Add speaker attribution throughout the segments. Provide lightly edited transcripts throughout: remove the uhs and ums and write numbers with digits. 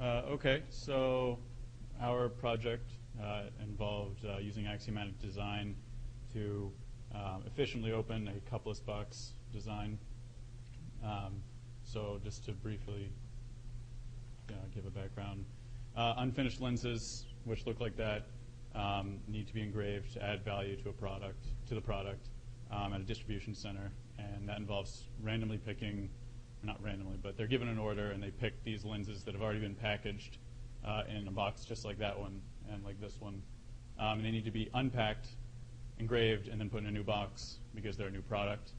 Speaker 1: Okay, so our project involved using axiomatic design to efficiently open a cupless box design. So just to briefly give a background, unfinished lenses, which look like that, need to be engraved to add value to the product at a distribution center, and that involves randomly picking. Not randomly, but they're given an order, and they pick these lenses that have already been packaged in a box just like that one and like this one. And they need to be unpacked, engraved, and then put in a new box because they're a new product.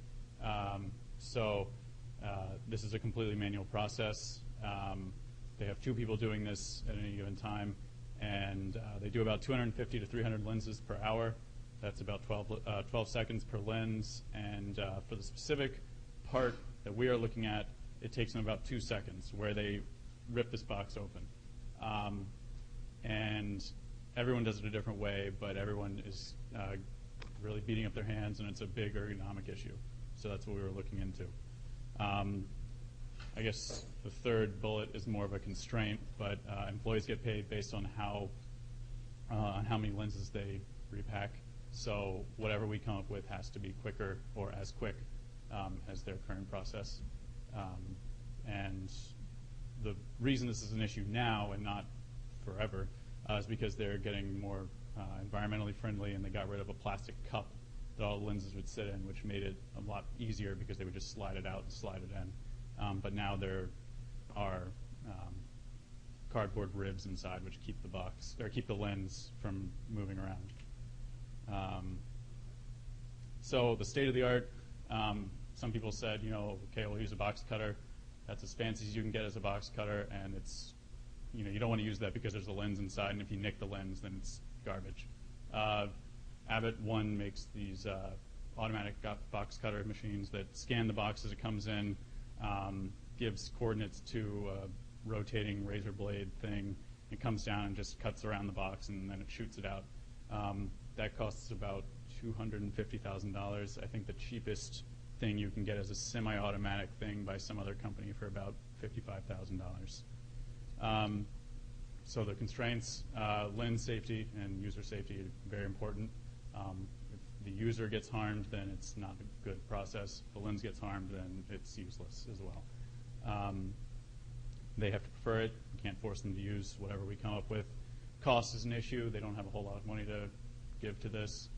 Speaker 1: So this is a completely manual process. They have 2 people doing this at any given time, and they do about 250 to 300 lenses per hour. That's about 12 seconds per lens, and for the specific part that we are looking at, it takes them about 2 seconds where they rip this box open. And everyone does it a different way, but everyone is really beating up their hands, and it's a big ergonomic issue. So that's what we were looking into. I guess the third bullet is more of a constraint, but employees get paid based on how many lenses they repack. So whatever we come up with has to be quicker or as quick as their current process. And the reason this is an issue now and not forever is because they're getting more environmentally friendly, and they got rid of a plastic cup that all the lenses would sit in, which made it a lot easier because they would just slide it out and slide it in. But now there are cardboard ribs inside which keep the box or keep the lens from moving around. So the state of the art. Some people said, okay, we'll use a box cutter. That's as fancy as you can get as a box cutter, and it's, you don't want to use that because there's a lens inside, and if you nick the lens, then it's garbage. Abbott One makes these automatic box cutter machines that scan the box as it comes in, gives coordinates to a rotating razor blade thing. It comes down and just cuts around the box, and then it shoots it out. That costs about $250,000. I think the cheapest thing you can get is a semi-automatic thing by some other company for about $55,000. So the constraints, lens safety and user safety are very important. If the user gets harmed, then it's not a good process. If the lens gets harmed, then it's useless as well. They have to prefer it. You can't force them to use whatever we come up with. Cost is an issue. They don't have a whole lot of money to give to this.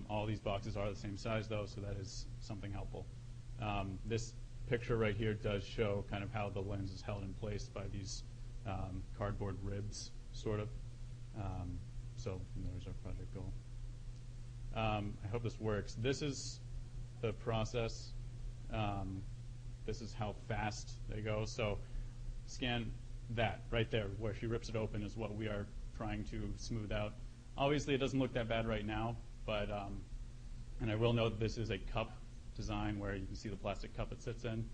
Speaker 1: All these boxes are the same size, though, so that is something helpful. This picture right here does show kind of how the lens is held in place by these cardboard ribs, sort of. So there's our project goal. I hope this works. This is the process. This is how fast they go. So scan that right there, where she rips it open, is what we are trying to smooth out. Obviously, it doesn't look that bad right now. But, and I will note that this is a cup design where you can see the plastic cup it sits in.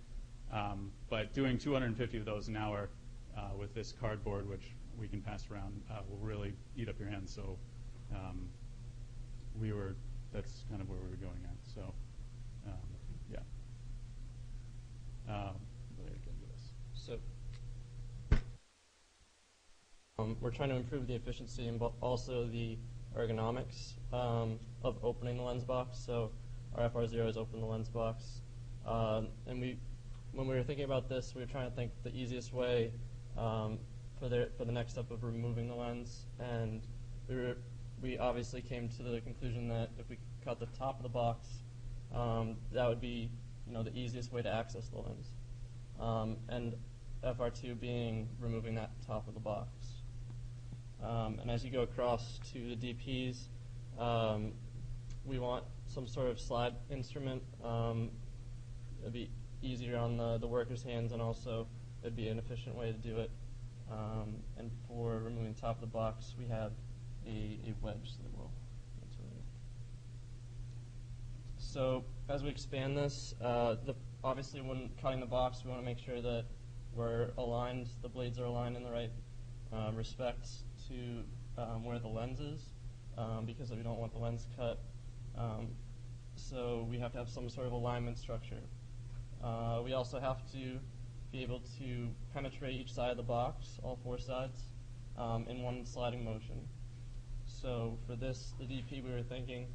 Speaker 1: But doing 250 of those an hour with this cardboard, which we can pass around, will really eat up your hands. So that's kind of where we were going at. So, yeah.
Speaker 2: So we're trying to improve the efficiency and also the ergonomics of opening the lens box. So our FR0 has opened the lens box. And when we were thinking about this, we were trying to think the easiest way for the next step of removing the lens. And we obviously came to the conclusion that if we cut the top of the box, that would be the easiest way to access the lens. And FR2 being removing that top of the box. And as you go across to the DPs, we want some sort of slide instrument. It'd be easier on the worker's hands, and also it'd be an efficient way to do it. And for removing the top of the box, we have a wedge that will. So as we expand this, obviously when cutting the box, we want to make sure that we're aligned, the blades are aligned in the right respects to where the lens is, because we don't want the lens cut. So we have to have some sort of alignment structure. We also have to be able to penetrate each side of the box, all four sides, in one sliding motion. So for this, the DP, we were thinking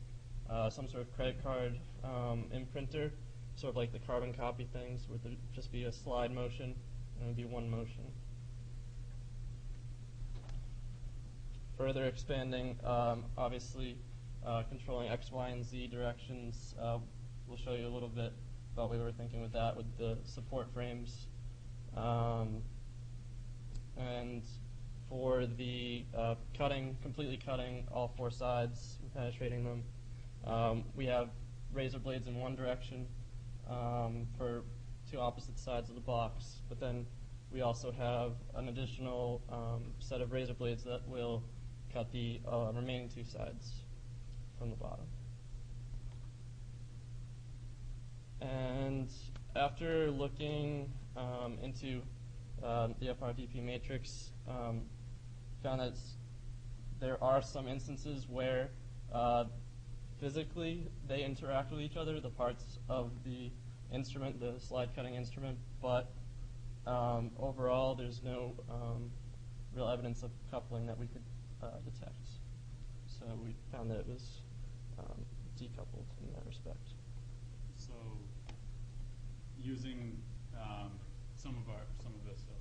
Speaker 2: some sort of credit card imprinter, sort of like the carbon copy things, where there'd just be a slide motion, and it would be one motion. Further expanding, obviously, controlling X, Y, and Z directions. We'll show you a little bit about what we were thinking with that, with the support frames. And for the completely cutting all four sides and penetrating them, we have razor blades in one direction for two opposite sides of the box, but then we also have an additional set of razor blades that will cut the remaining two sides from the bottom. And after looking into the FRDP matrix, found that there are some instances where physically they interact with each other, the parts of the instrument, the slide cutting instrument, but overall there's no real evidence of coupling that we could detect. So we found that it was decoupled in that respect.
Speaker 1: So using some of this stuff,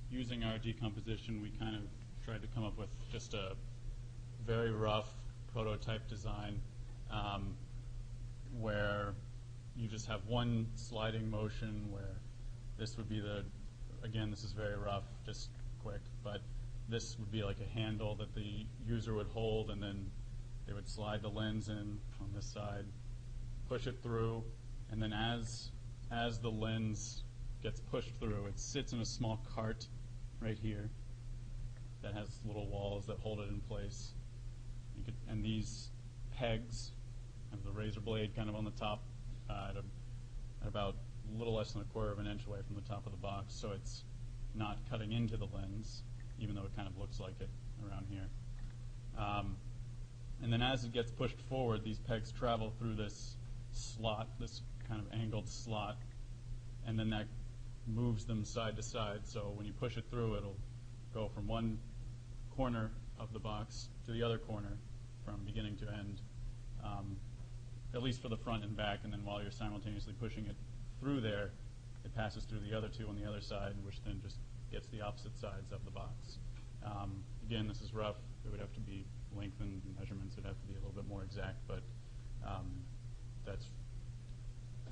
Speaker 1: using our decomposition, we kind of tried to come up with just a very rough prototype design where you just have one sliding motion where this would be again, this is very rough, just quick, but this would be like a handle that the user would hold, and then they would slide the lens in on this side, push it through, and then as the lens gets pushed through, it sits in a small cart right here that has little walls that hold it in place. And these pegs have the razor blade kind of on the top at about a little less than a quarter of an inch away from the top of the box, so it's not cutting into the lens, even though it kind of looks like it around here. And then as it gets pushed forward, these pegs travel through this slot, this kind of angled slot, and then that moves them side to side. So when you push it through, it'll go from one corner of the box to the other corner from beginning to end, at least for the front and back, and then while you're simultaneously pushing it through there, it passes through the other two on the other side, which then just gets the opposite sides of the box. Again, this is rough. It would have to be lengthened, measurements would have to be a little bit more exact, but that's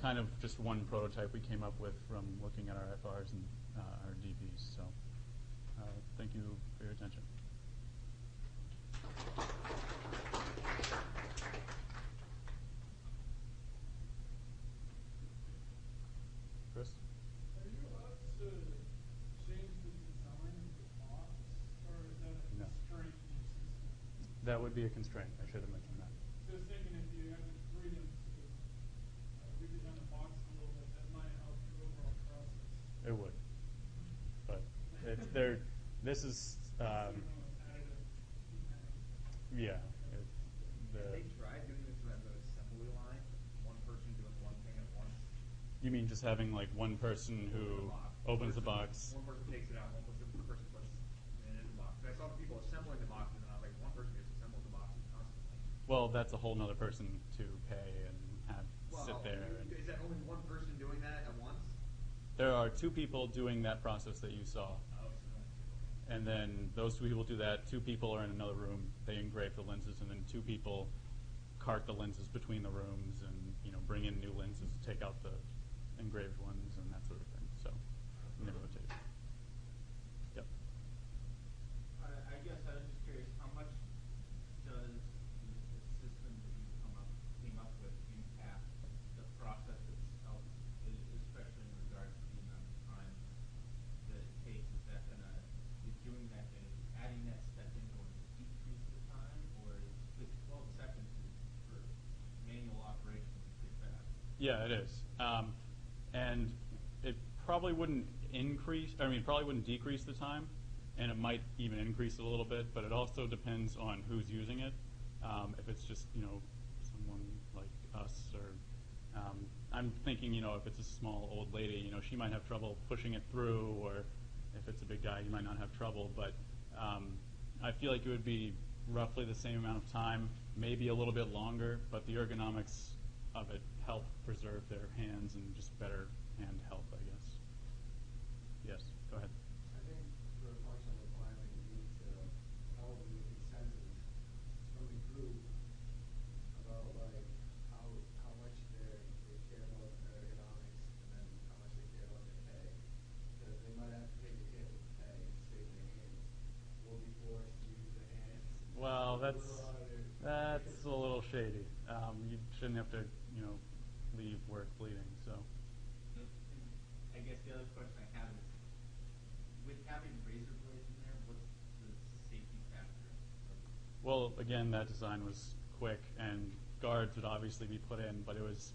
Speaker 1: kind of just one prototype we came up with from looking at our FRs and our DPs. So thank you for your attention. Chris?
Speaker 3: Are you allowed to change the design of the box, or is that a
Speaker 1: No.
Speaker 3: constraint in your system?
Speaker 1: That would be a constraint. I should have mentioned that.
Speaker 3: So I was thinking if you had the freedom to redesign the box a little bit, that might help your overall process.
Speaker 1: It would. But this is, yeah.
Speaker 4: They tried doing this as an assembly line, one person doing one thing at once.
Speaker 1: You mean just having like one person who opens the box?
Speaker 4: One person takes it out, one person puts it in the box. I saw people assembling the boxes, and I was like, one person just assembles the boxes constantly.
Speaker 1: Well, that's a whole nother person to pay and have sit there.
Speaker 4: Is that only one person doing that at once?
Speaker 1: There are two people doing that process that you saw. And then those two people do that. Two people are in another room. They engrave the lenses, and then two people cart the lenses between the rooms and bring in new lenses, take out the engraved ones, and that sort of thing. So, and they rotate. Yep.
Speaker 5: I guess I was just curious, how much does the system that you came up with impact the process itself, especially in regards to the amount of time that it takes? Is that adding that step in going to decrease the time, or is 12 seconds for manual operation pretty fast?
Speaker 1: Yeah, it is. And it probably wouldn't probably wouldn't decrease the time, and it might even increase it a little bit, but it also depends on who's using it. If it's just, someone like us or I'm thinking, if it's a small old lady, she might have trouble pushing it through, or if it's a big guy, he might not have trouble. But I feel like it would be roughly the same amount of time, maybe a little bit longer, but the ergonomics of it help preserve their hands and just better hand health, I guess. Yes, go ahead.
Speaker 6: I think for a functional requirement, you need to probably a consensus from the group about how much they care about their ergonomics and then how much they care about their pay. Because they might have to take a hit with pay to save their hands, or be forced to use their hands.
Speaker 1: Well, that's a little shady. You shouldn't have to, leave work bleeding. So.
Speaker 5: And I guess the other question I have is, with having razor blades in there, what's the safety factor?
Speaker 1: Well, again, that design was quick, and guards would obviously be put in, but it was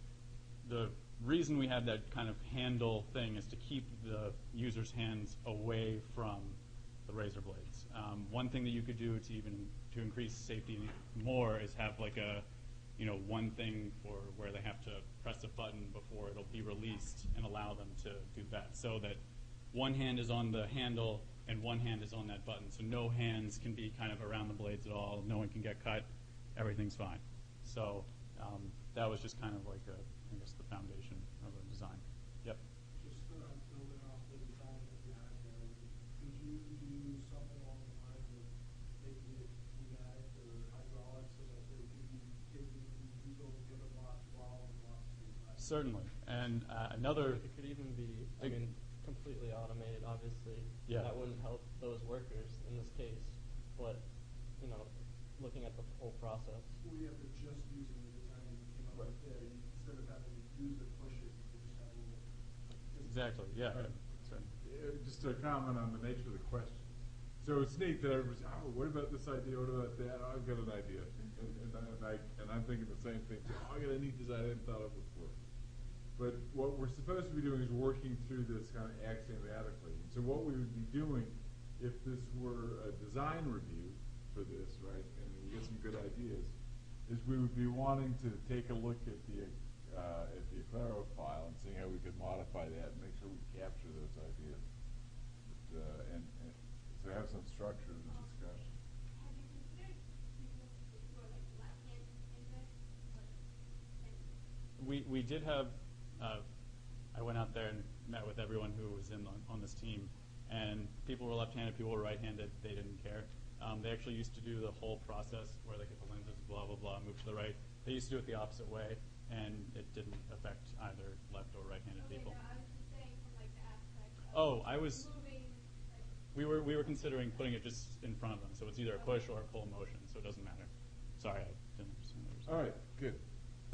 Speaker 1: the reason we had that kind of handle thing is to keep the user's hands away from the razor blades. One thing that you could do to increase safety more is have like a one thing for where they have to press a button before it'll be released and allow them to do that, so that one hand is on the handle and one hand is on that button. So no hands can be kind of around the blades at all. No one can get cut. Everything's fine. So that was just kind of like I guess the foundation of the design. Yep.
Speaker 3: Just building off the design that you had there, could you do something along the lines of making it pneumatic or hydraulic so that there could be people in the box while the box is being pressed?
Speaker 1: Certainly. And another.
Speaker 2: It could even be, completely automated, obviously.
Speaker 1: Yeah.
Speaker 2: That wouldn't help those workers in this case. But, looking at the whole process.
Speaker 3: Well, yeah, but just using the design that you came up with there, instead of having to use it, push it, you could just have a little.
Speaker 1: Exactly. Yeah.
Speaker 7: Right.
Speaker 1: Certainly.
Speaker 7: Just a comment on the nature of the question. So it's neat that everybody's, what about this idea? What about that? Oh, I've got an idea, and I'm thinking the same thing. Oh, I got a neat design I hadn't thought of before. But what we're supposed to be doing is working through this kind of axiomatically. And so what we would be doing, if this were a design review for this, right, and we get some good ideas, is we would be wanting to take a look at the Aclaro file and seeing how we could modify that and make sure we capture those ideas. But, and so have some structure in the discussion.
Speaker 8: Have you considered using more like left-hand input?
Speaker 1: We did have. I went out there and met with everyone who was on this team, and people were left-handed, people were right-handed. They didn't care. They actually used to do the whole process where they get the lenses, blah blah blah, move to the right. They used to do it the opposite way, and it didn't affect either left or right-handed people.
Speaker 8: No, I was just saying from like the aspect of moving.
Speaker 1: We were considering putting it just in front of them, so it's either a push or a pull motion, so it doesn't matter. Sorry, I didn't understand what you were saying.
Speaker 7: All right, good.